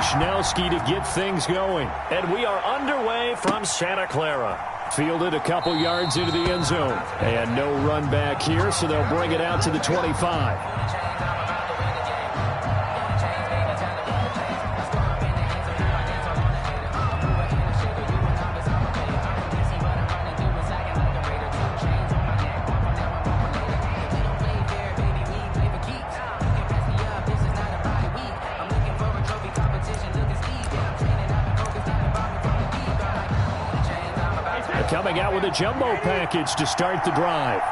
Wishnowski to get things going. And we are underway from Santa Clara. Fielded a couple yards into the end zone. And no run back here, so they'll bring it out to the 25. Coming out with a jumbo package to start the drive.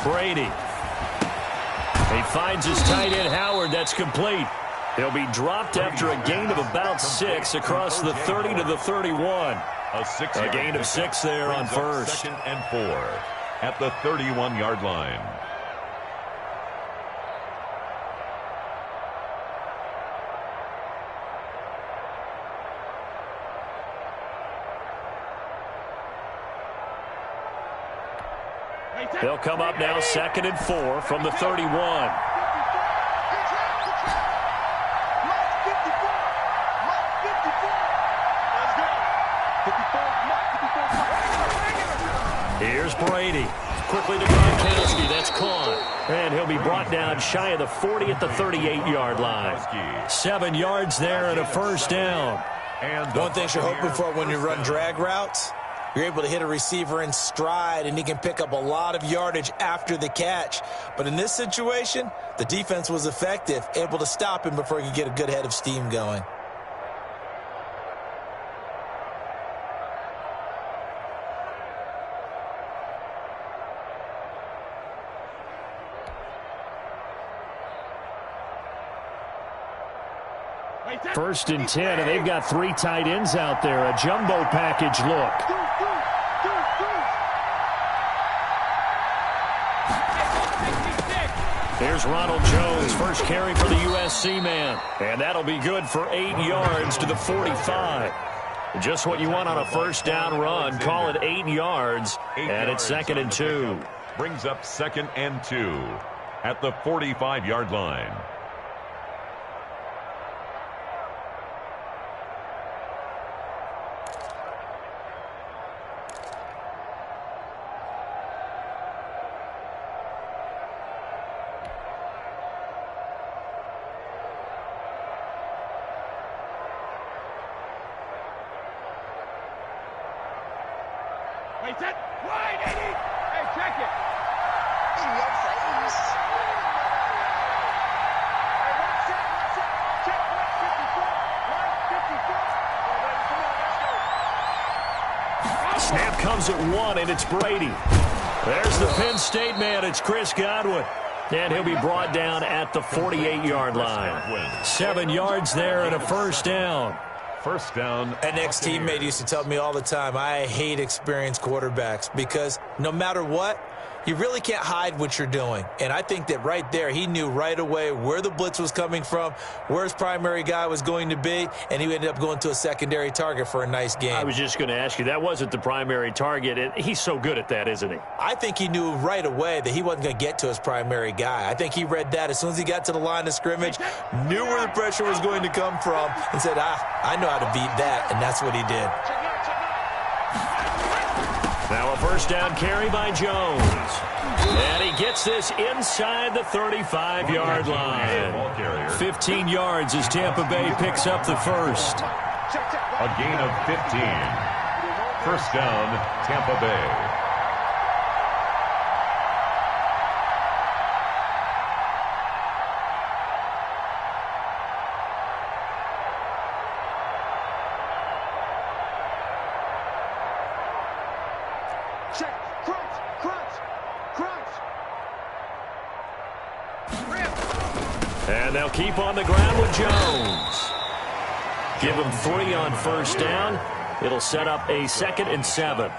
Brady. He finds his tight end, Howard. That's complete. He'll be dropped after a gain of about 6 across the 30 to the 31. A gain of 6 there on first. 2nd and 4 at the 31-yard line. They'll come up now 2nd and 4 from the 31. Here's Brady. Quickly to Gronkowski. That's caught. And he'll be brought down shy of the 40 at the 38-yard line. 7 yards there and a first down. And one thing you're hoping for when you run drag routes, you're able to hit a receiver in stride, and he can pick up a lot of yardage after the catch. But in this situation, the defense was effective, able to stop him before he could get a good head of steam going. First and 10, and they've got 3 tight ends out there. A jumbo package look. Here's Ronald Jones, first carry for the USC man. And that'll be good for 8 yards to the 45. Just what you want on a first down run. Call it 8 yards, and it's 2nd and 2. Brings up 2nd and 2 at the 45-yard line. Snap comes at 1, and it's Brady. There's the Penn State man. It's Chris Godwin. And he'll be brought down at the 48-yard line. 7 yards there and a first down. First down. An ex-teammate used to tell me all the time, I hate experienced quarterbacks because no matter what, you really can't hide what you're doing. And I think that right there, he knew right away where the blitz was coming from, where his primary guy was going to be, and he ended up going to a secondary target for a nice game. I was just going to ask you, that wasn't the primary target. And he's so good at that, isn't he? I think he knew right away that he wasn't going to get to his primary guy. I think he read that as soon as he got to the line of scrimmage, knew where the pressure was going to come from, and said, I know how to beat that, and that's what he did. Now a first down carry by Jones. And he gets this inside the 35-yard line. 15 yards as Tampa Bay picks up the first. A gain of 15. First down, Tampa Bay. And they'll keep on the ground with Jones. Give him 3 on first down. It'll set up a 2nd and 7.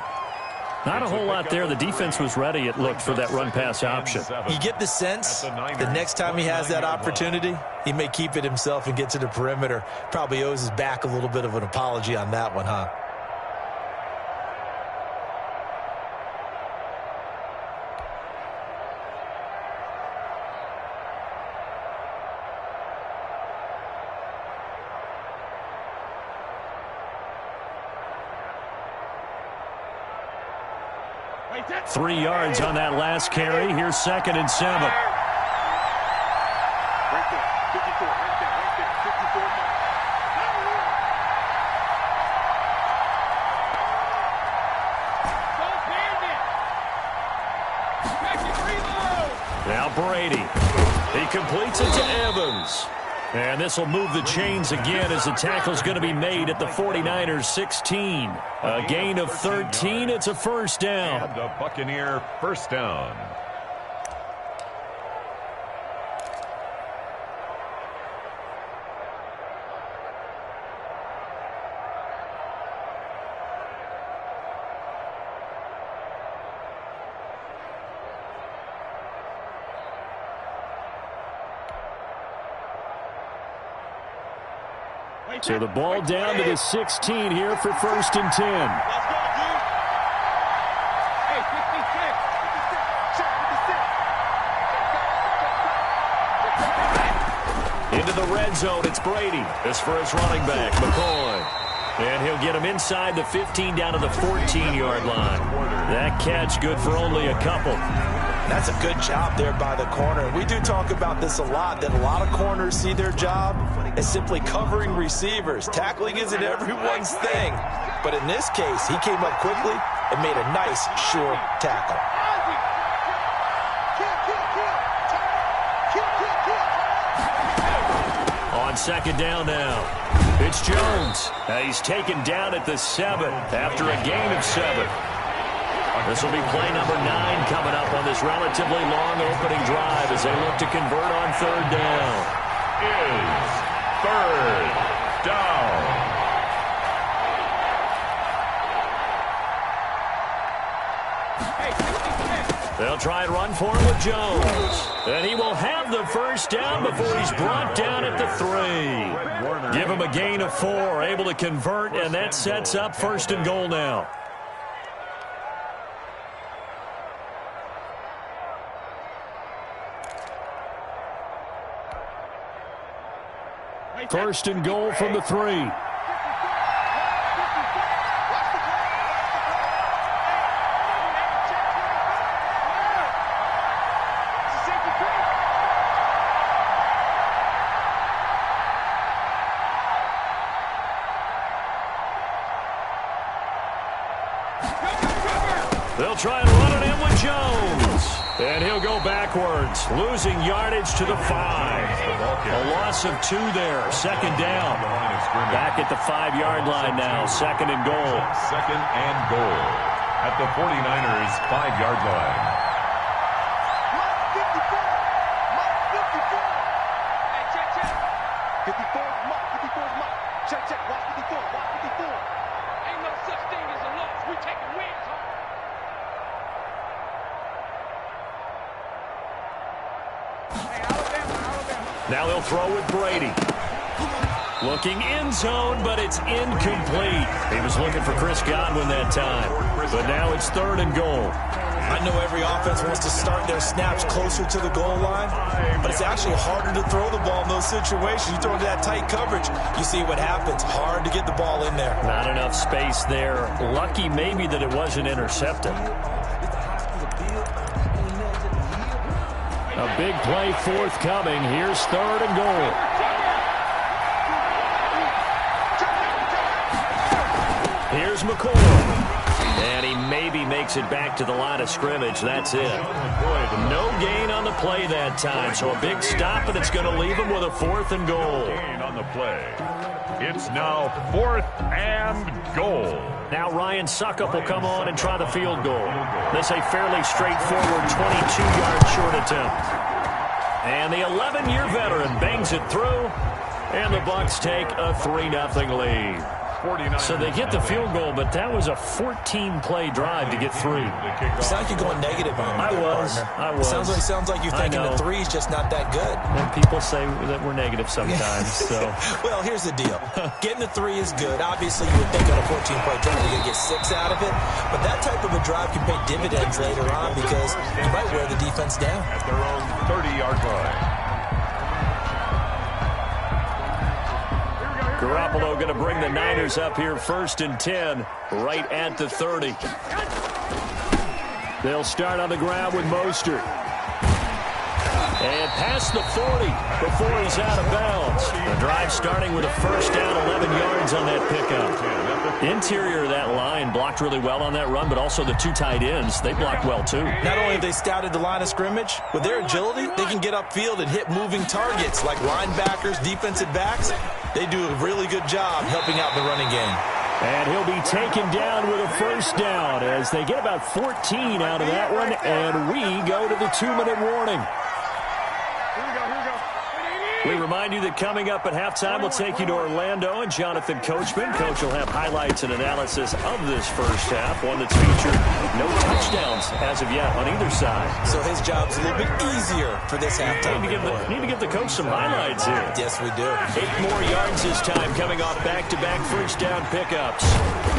Not a whole lot there. The defense was ready, it looked, for that run-pass option. You get the sense the next time he has that opportunity, he may keep it himself and get to the perimeter. Probably owes his back a little bit of an apology on that one, huh? 3 yards on that last carry. Here's 2nd and 7. Right there, 54, right there, 54 mark. Now Brady. He completes it to Evans. And this will move the chains again as the tackle's going to be made at the 49ers 16. A gain of 13. It's a first down. And a Buccaneer first down. So the ball down to the 16 here for 1st and 10. Let's go, dude. Hey, 56. Into the red zone, it's Brady. This for his running back, McCoy. And he'll get him inside the 15 down to the 14-yard line. That catch good for only a couple. That's a good job there by the corner. We do talk about this a lot, that a lot of corners see their job as simply covering receivers. Tackling isn't everyone's thing. But in this case, he came up quickly and made a nice, sure tackle. On 2nd down now, it's Jones. He's taken down at the 7 after a gain of 7. This will be play number 9 coming up on this relatively long opening drive as they look to convert on 3rd down. Is 3rd down. They'll try and run for him with Jones. And he will have the first down before he's brought down at the 3. Give him a gain of 4, able to convert, and that sets up 1st and goal now. First and goal from the 3. They'll try and run it in with Jones. And he'll go backwards, losing yardage to the 5. A loss of 2 there, 2nd down. Back at the 5-yard line now, 2nd and goal. 2nd and goal at the 49ers 5-yard line. Mark 54. Mark 54. Hey, check. 54 mark. 54 mark. Check. Watch 54. Watch 54. Ain't no such thing as a loss. We taking wins home. Now he'll throw with Brady. Looking end zone, but it's incomplete. He was looking for Chris Godwin that time. But now it's 3rd and goal. I know every offense wants to start their snaps closer to the goal line, but it's actually harder to throw the ball in those situations. You throw into that tight coverage, you see what happens. Hard to get the ball in there. Not enough space there. Lucky maybe that it wasn't intercepted. A big play forthcoming. Here's 3rd and goal. Here's McCoy. And he maybe makes it back to the line of scrimmage. That's it. No gain on the play that time. So a big stop, and it's going to leave him with a 4th and goal. Gain on the play. It's now 4th and goal. Now Ryan Suckup will come on and try the field goal. This a fairly straightforward 22-yard short attempt. And the 11-year veteran bangs it through, and the Bucs take a 3-0 lead. So they get the field goal, but that was a 14-play drive to get 3. It's like you're going negative on him. I was. Sounds like you're thinking the 3's just not that good. And people say that we're negative sometimes. So. Well, here's the deal. Getting the 3 is good. Obviously, you would think on a 14-play drive you're going to get 6 out of it. But that type of a drive can pay dividends later on because you might wear the defense down. At their own 30-yard line. Garoppolo going to bring the Niners up here 1st and 10, right at the 30. They'll start on the ground with Mostert. And past the 40 before he's out of bounds. The drive starting with a first down, 11 yards on that pickup. Interior of that line blocked really well on that run, but also the two tight ends, they blocked well too. Not only have they scouted the line of scrimmage, with their agility, they can get upfield and hit moving targets like linebackers, defensive backs. They do a really good job helping out the running game. And he'll be taken down with a first down as they get about 14 out of that one, and we go to the 2-minute warning. We remind you that coming up at halftime, we'll take you to Orlando and Jonathan Coachman. Coach will have highlights and analysis of this first half, one that's featured no touchdowns as of yet on either side. So his job's a little bit easier for this halftime. Need to give the coach some highlights here. Yes, we do. 8 more yards this time, coming off back-to-back first down pickups.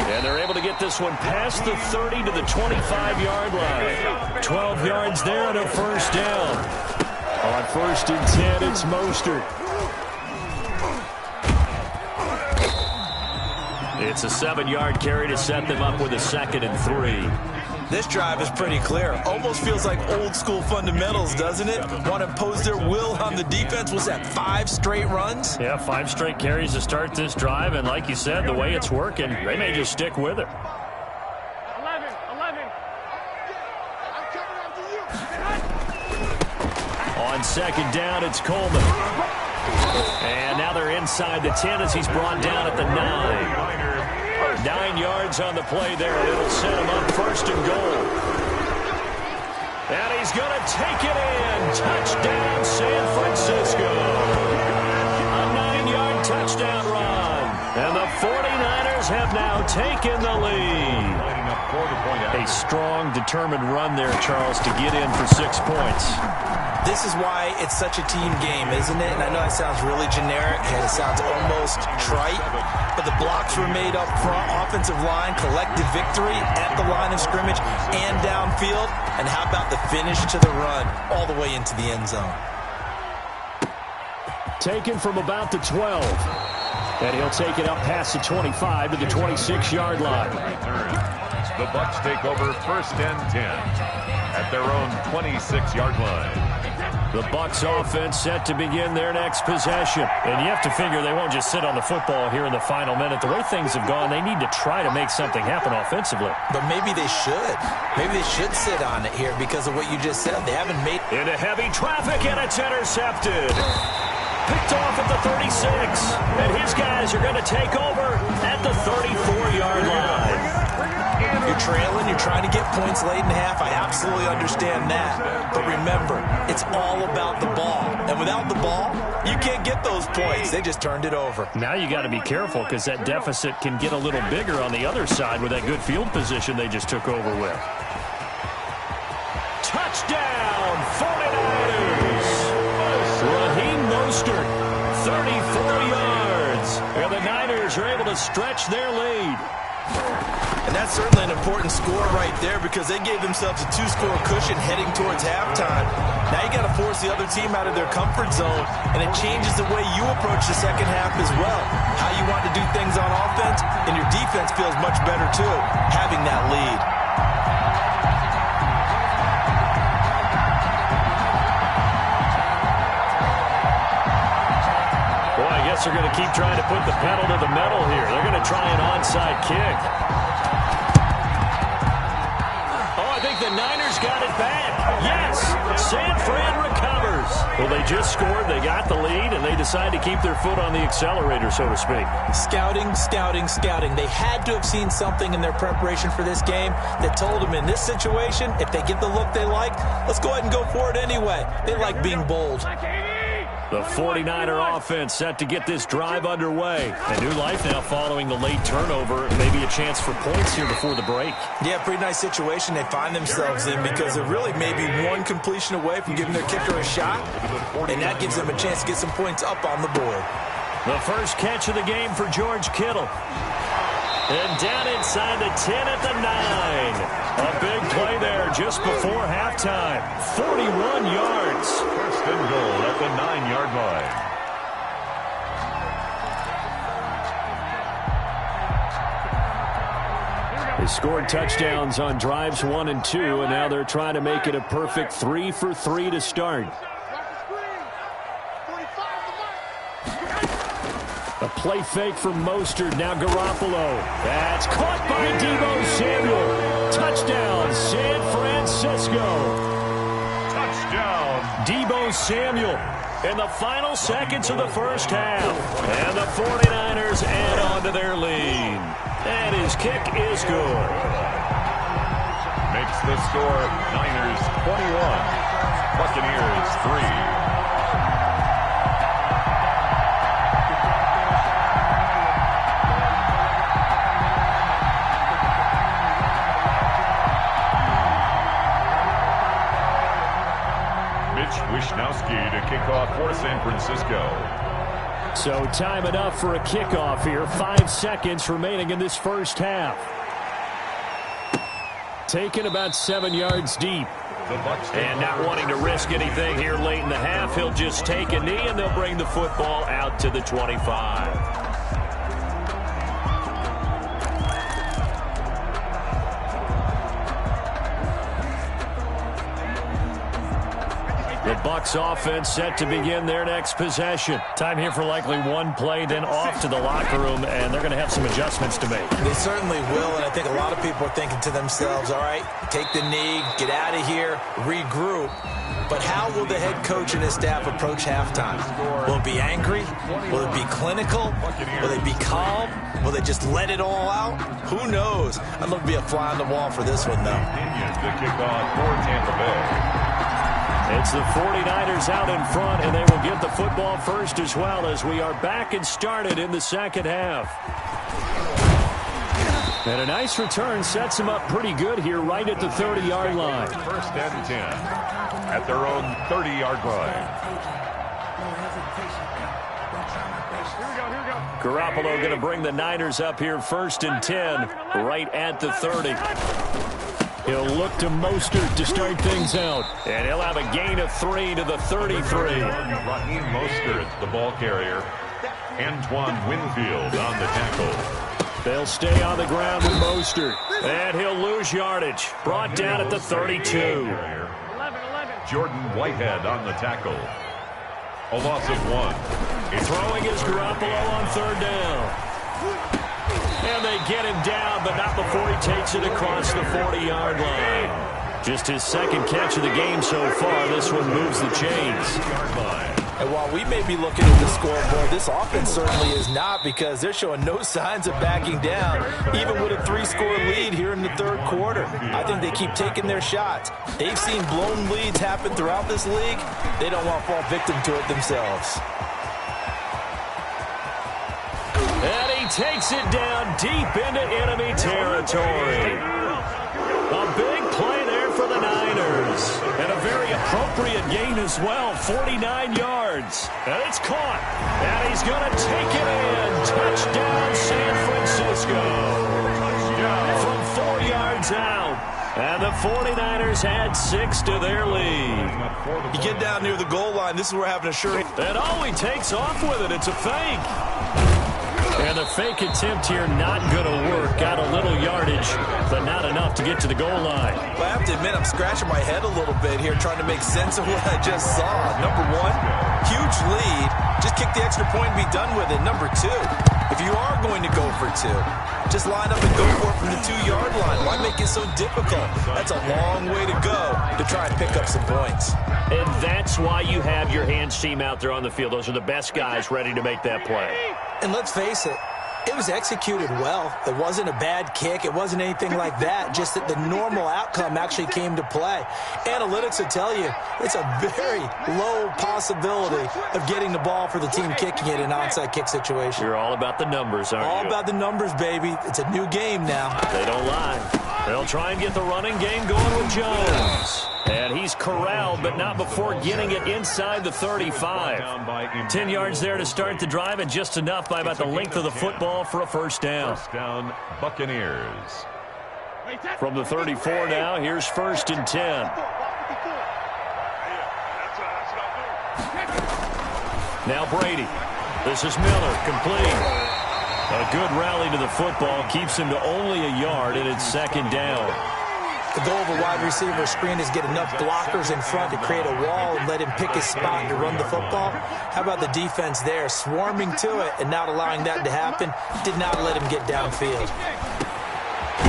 And they're able to get this one past the 30 to the 25-yard line. 12 yards there and a first down. On 1st and 10, it's Mostert. It's a 7-yard carry to set them up with a 2nd and 3. This drive is pretty clear. Almost feels like old-school fundamentals, doesn't it? Want to impose their will on the defense. Was that 5 straight runs? Yeah, 5 straight carries to start this drive, and like you said, the way it's working, they may just stick with it. 11. I'm coming after you. On 2nd down, it's Coleman. And now they're inside the 10 as he's brought down at the 9. 9 yards on the play there. It'll set him up 1st and goal. And he's going to take it in. Touchdown, San Francisco. A 9-yard touchdown run. And the 49ers have now taken the lead. A strong, determined run there, Charles, to get in for 6 points. This is why it's such a team game, isn't it? And I know it sounds really generic and it sounds almost trite, but the blocks were made up front, offensive line, collective victory at the line of scrimmage and downfield. And how about the finish to the run all the way into the end zone? Taken from about the 12. And he'll take it up past the 25 to the 26-yard line. The Bucs take over 1st and 10 at their own 26-yard line. The Bucs offense set to begin their next possession. And you have to figure they won't just sit on the football here in the final minute. The way things have gone, they need to try to make something happen offensively. But maybe they should. Maybe they should sit on it here because of what you just said. They haven't made... Into heavy traffic, and it's intercepted. Picked off at the 36. And his guys are going to take over at the 34-yard line. You're trailing, you're trying to get points late in half. I absolutely understand that. But remember, it's all about the ball. And without the ball, you can't get those points. They just turned it over. Now you got to be careful because that deficit can get a little bigger on the other side with that good field position they just took over with. Touchdown, 49ers! Raheem Mostert, 34 yards. And the Niners are able to stretch their lead. And that's certainly an important score right there because they gave themselves a 2-score cushion heading towards halftime. Now you got to force the other team out of their comfort zone, and it changes the way you approach the second half as well. How you want to do things on offense, and your defense feels much better too, having that lead. Boy, I guess they're going to keep trying to put the pedal to the metal here. They're going to try an onside kick. The Niners got it back. Yes, San Fran recovers. Well, they just scored, they got the lead, and they decide to keep their foot on the accelerator, so to speak. Scouting. They had to have seen something in their preparation for this game that told them in this situation, if they get the look they like, let's go ahead and go for it anyway. They like being bold. The 49er offense set to get this drive underway. A new life now following the late turnover. Maybe a chance for points here before the break. Yeah, pretty nice situation they find themselves in because they're really maybe one completion away from giving their kicker a shot, and that gives them a chance to get some points up on the board. The first catch of the game for George Kittle. And down inside the 10 at the 9. A big play there just before halftime. 41 yards. 1st and goal at the 9-yard line. They scored touchdowns on drives 1 and 2, and now they're trying to make it a perfect 3 for 3 to start. A play fake from Mostert. Now Garoppolo. That's caught by Deebo Samuel. Touchdown, San Francisco. Touchdown. Deebo Samuel in the final seconds of the first half. And the 49ers add on to their lead. And his kick is good. Makes the score Niners 21, Buccaneers 3. Wishnowski to kick off for San Francisco. So time enough for a kickoff here. 5 seconds remaining in this first half. Taken about 7 yards deep. And not wanting to risk anything here late in the half, he'll just take a knee and they'll bring the football out to the 25. The Bucs offense set to begin their next possession. Time here for likely one play, then off to the locker room, and they're going to have some adjustments to make. They certainly will, and I think a lot of people are thinking to themselves, all right, take the knee, get out of here, regroup. But how will the head coach and his staff approach halftime? Will it be angry? Will it be clinical? Will they be calm? Will they just let it all out? Who knows? I'd love to be a fly on the wall for this one, though. The kickoff for Tampa Bay. It's the 49ers out in front, and they will get the football first as well as we are back and started in the second half. And a nice return sets them up pretty good here right at the 30-yard line. First and 10 at their own 30-yard line. Garoppolo going to bring the Niners up here first and 10 right at the 30. He'll look to Mostert to start things out. And he'll have a gain of 3 to the 33. Raheem Mostert, the ball carrier. Antoine Winfield on the tackle. They'll stay on the ground with Mostert. And he'll lose yardage. Brought down at the 32. Jordan Whitehead on the tackle. A loss of 1. Throwing is Garoppolo on third down. And they get him down, but not before he takes it across the 40-yard line. Just his second catch of the game so far. This one moves the chains. And while we may be looking at the scoreboard, this offense certainly is not, because they're showing no signs of backing down, even with a 3-score lead here in the third quarter. I think they keep taking their shots. They've seen blown leads happen throughout this league. They don't want to fall victim to it themselves. And he takes it down deep into enemy territory. A big play there for the Niners. And a very appropriate gain as well, 49 yards. And it's caught. And he's going to take it in. Touchdown, San Francisco. From 4 yards out. And the 49ers had 6 to their lead. You get down near the goal line, this is where having a sure. And he takes off with it. It's a fake. And the fake attempt here not going to work. Got a little yardage, but not enough to get to the goal line. Well, I have to admit, I'm scratching my head a little bit here trying to make sense of what I just saw. Number one, huge lead. Just kick the extra point and be done with it. Number two, if you are going to go for 2, just line up and go for it from the 2-yard line. Why make it so difficult? That's a long way to go to try and pick up some points. And that's why you have your hands team out there on the field. Those are the best guys ready to make that play. And let's face it, it was executed well. It wasn't a bad kick. It wasn't anything like that. Just that the normal outcome actually came to play. Analytics will tell you it's a very low possibility of getting the ball for the team kicking it in an onside kick situation. You're all about the numbers, aren't you? All about the numbers, baby. It's a new game now. They don't lie. They'll try and get the running game going with Jones. And he's corralled, but not before getting it inside the 35. 10 yards there to start the drive, and just enough by about the length of the football for a first down. First down, Buccaneers. From the 34 now, here's first and 10. Now Brady. This is Miller, complete. A good rally to the football keeps him to only a yard, and it's second down. The goal of a wide receiver screen is get enough blockers in front to create a wall and let him pick his spot to run the football. How about the defense there, swarming to it and not allowing that to happen? Did not let him get downfield.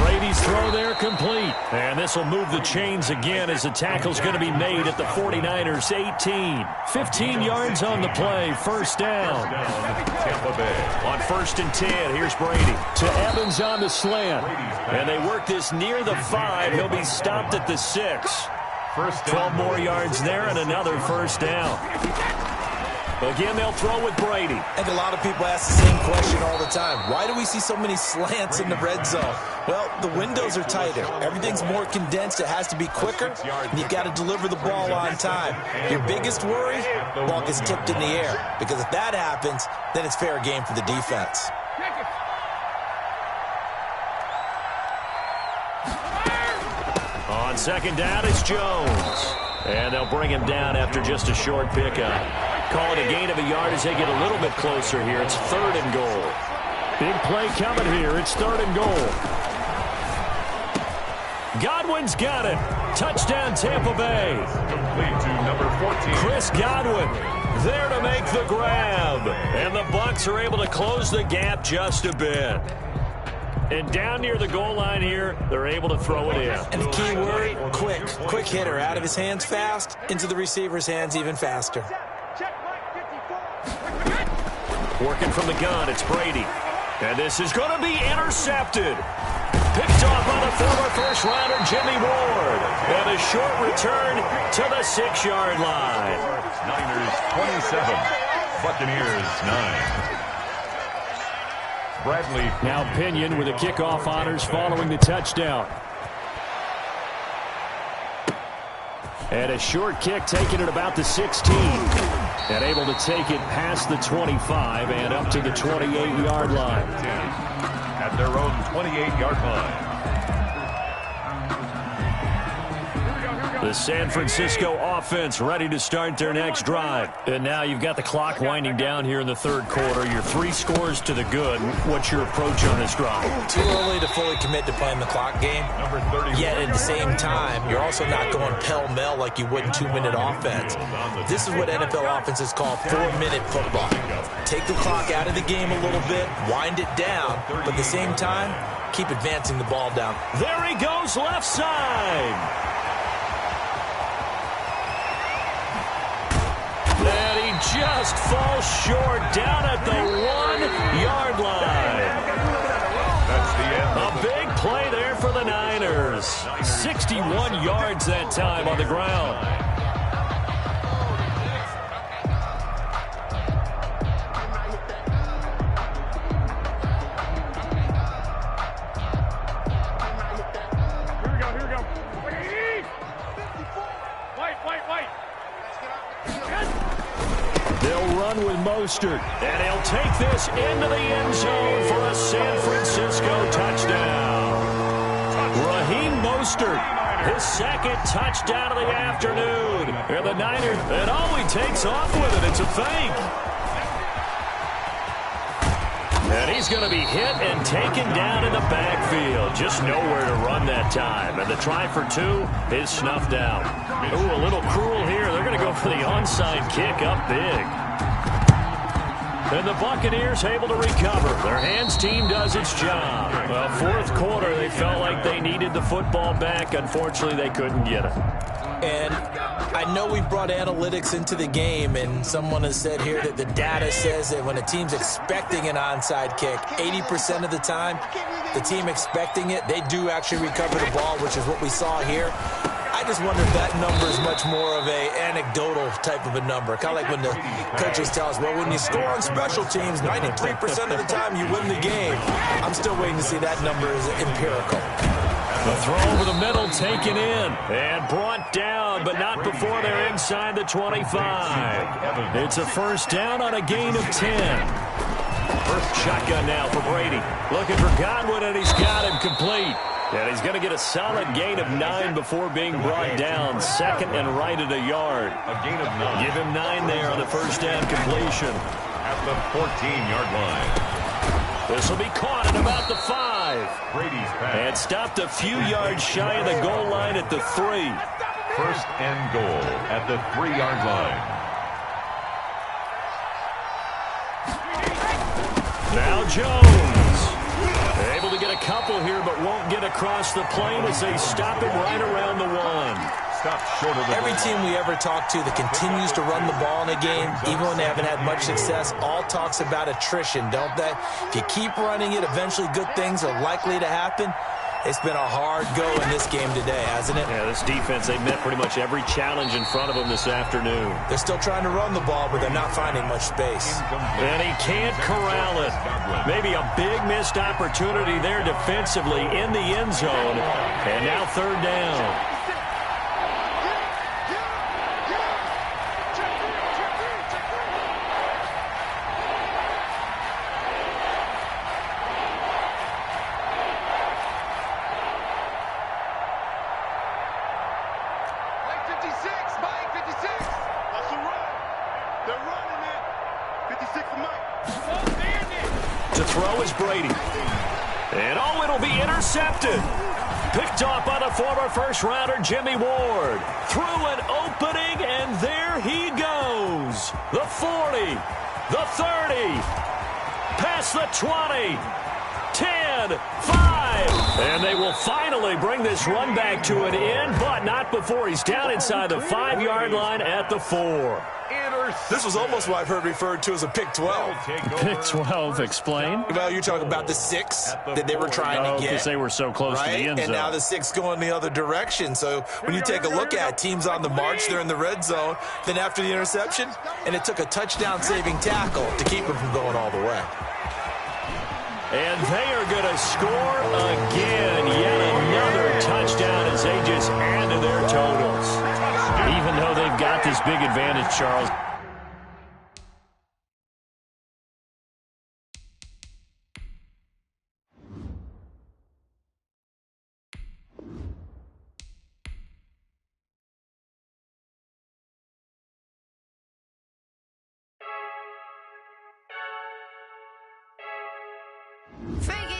Brady's throw there complete. And this will move the chains again as the tackle's going to be made at the 49ers 18. 15 yards on the play, first down. Tampa Bay. On 1st and 10, here's Brady. To Evans on the slant. And they work this near the 5. He'll be stopped at the 6. 12 more yards there and another first down. Again, they'll throw with Brady. I think a lot of people ask the same question all the time. Why do we see so many slants in the red zone? Well, the windows are tighter. Everything's more condensed. It has to be quicker, and you've got to deliver the ball on time. Your biggest worry, ball gets tipped in the air. Because if that happens, then it's fair game for the defense. On second down, it's Jones. And they'll bring him down after just a short pickup. Call it a gain of a yard as they get a little bit closer here. It's 3rd and goal. Big play coming here. It's 3rd and goal. Godwin's got it. Touchdown, Tampa Bay. Complete to number 14. Chris Godwin there to make the grab. And the Bucs are able to close the gap just a bit. And down near the goal line here, they're able to throw it in. And the key word, quick. Quick hitter. Out of his hands fast, into the receiver's hands even faster. Working from the gun, it's Brady. And this is going to be intercepted. Picked off by the former first-rounder Jimmy Ward. And a short return to the 6-yard line. Niners 27, Buccaneers 9. Bradley. Now Pinion with the kickoff honors following the touchdown. And a short kick taken at about the 16. And able to take it past the 25 and up to the 28-yard line. At their own 28-yard line. The San Francisco offense ready to start their next drive. And now you've got the clock winding down here in the 3rd quarter. You're 3 scores to the good. What's your approach on this drive? Too early to fully commit to playing the clock game. Number 30. Yet at the same time, you're also not going pell-mell like you would in 2-minute offense. This is what NFL offenses call 4-minute football. Take the clock out of the game a little bit, wind it down, but at the same time, keep advancing the ball down. There he goes, left side. And he just falls short down at the 1-yard line. That's the end. A big play there for the Niners. 61 yards that time on the ground. With Mostert, and he'll take this into the end zone for a San Francisco touchdown. Raheem Mostert, his 2nd touchdown of the afternoon. And the Niners, and he takes off with it. It's a fake. And he's going to be hit and taken down in the backfield. Just nowhere to run that time. And the try for 2 is snuffed out. Ooh, a little cruel here. They're going to go for the onside kick up big. And the Buccaneers able to recover. Their hands team does its job. Well, 4th quarter, they felt like they needed the football back. Unfortunately, they couldn't get it. And I know we brought analytics into the game, and someone has said here that the data says that when a team's expecting an onside kick, 80% of the time, the team expecting it, they do actually recover the ball, which is what we saw here. I just wonder if that number is much more of a anecdotal type of a number. Kind of like when the coaches tell us, well, when you score on special teams, 93% of the time you win the game. I'm still waiting to see that number is empirical. The throw over the middle taken in and brought down, but not before they're inside the 25. It's a first down on a gain of 10. First shotgun now for Brady. Looking for Godwin, and he's got him complete. And he's going to get a solid gain of 9 before being brought down. 2nd and right at a yard. A gain of 9. Give him 9 there on the first down completion. At the 14-yard line. This will be caught at about the 5. Brady's pass. And stopped a few yards shy of the goal line at the 3. First and goal at the 3-yard line. Now Jones. Able to get a couple here, but won't get across the plane as they stop him right around the 1. Short of the Every team we ever talk to that continues to run the ball in a game, even when they haven't had much success, all talks about attrition, don't they? If you keep running it, eventually good things are likely to happen. It's been a hard go in this game today, hasn't it? Yeah, this defense, they met pretty much every challenge in front of them this afternoon. They're still trying to run the ball, but they're not finding much space. And he can't corral it. Maybe a big missed opportunity there defensively in the end zone. And now 3rd down. To throw is Brady. And oh, it'll be intercepted. Picked off by the former first-rounder Jimmy Ward. Through an opening, and there he goes. The 40, the 30, past the 20, 10, 5. And they will finally bring this run back to an end, but not before he's down inside the 5-yard line at the 4. This was almost what I've heard referred to as a pick 12. Pick 12, explain. Well, you're talking about the 6 that they were trying to get. Because they were so close to the end zone. And now the 6 going the other direction. So when you take a look at teams on the march, they're in the red zone. Then after the interception, and it took a touchdown-saving tackle to keep them from going all the way. And they are going to score again. Yet another touchdown as they just add to their totals. Even though they've got this big advantage, Charles. Fake